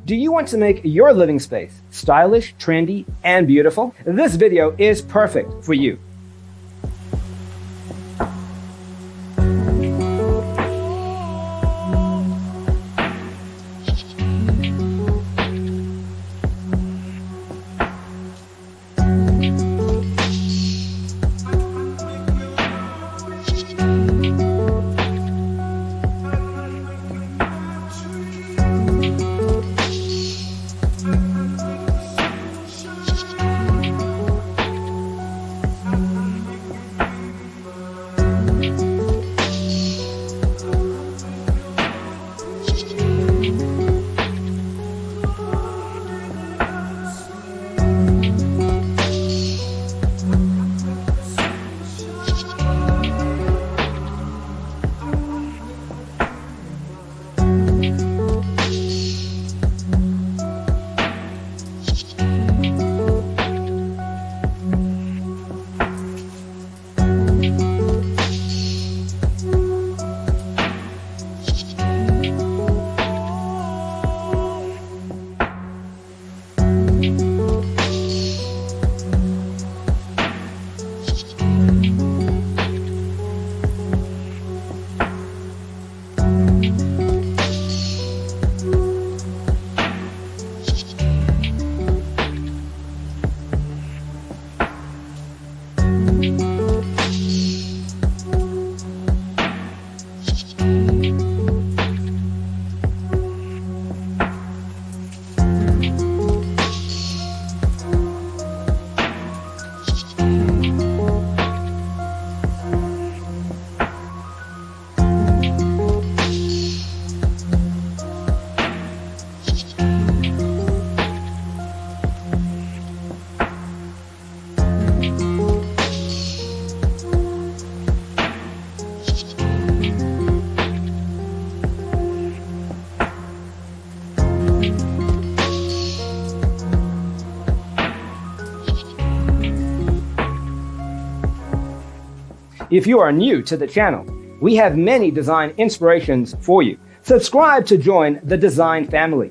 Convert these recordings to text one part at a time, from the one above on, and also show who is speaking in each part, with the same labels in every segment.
Speaker 1: Do you want to make your living space stylish, trendy, and beautiful? This video is perfect for you. If you are new to the channel, we have many design inspirations for you. Subscribe to join the design family.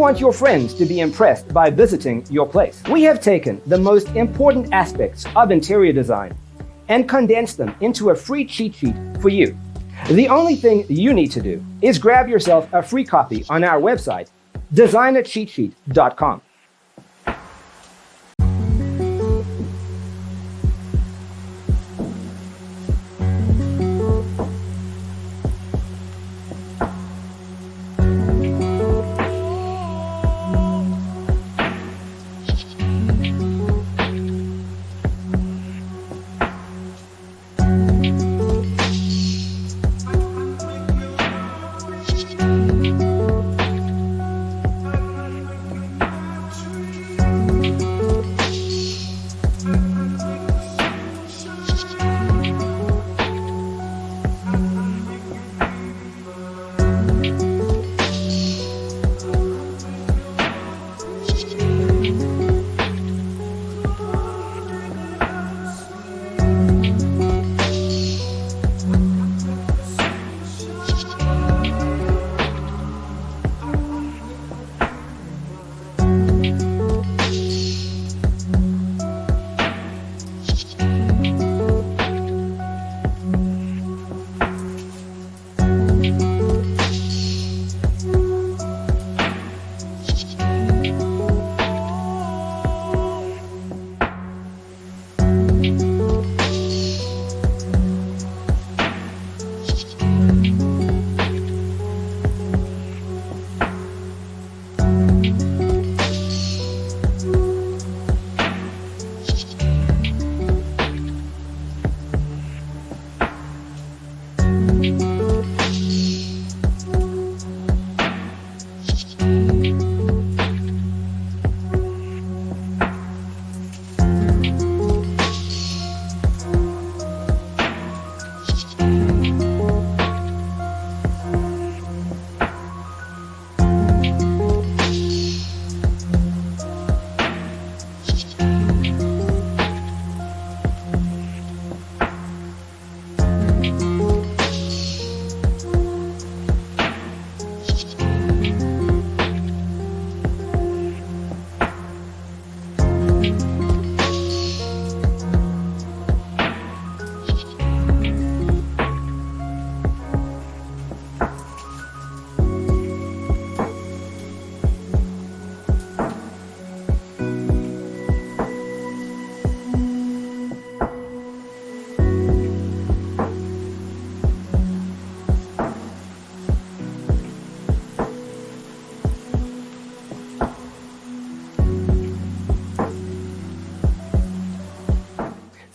Speaker 1: want your friends to be impressed by visiting your place. We have taken the most important aspects of interior design and condensed them into a free cheat sheet for you. The only thing you need to do is grab yourself a free copy on our website, designercheatsheet.com.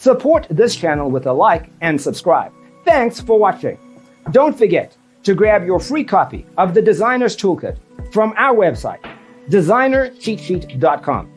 Speaker 1: Support this channel with a like and subscribe. Thanks for watching. Don't forget to grab your free copy of the Designer's Toolkit from our website, designercheatsheet.com.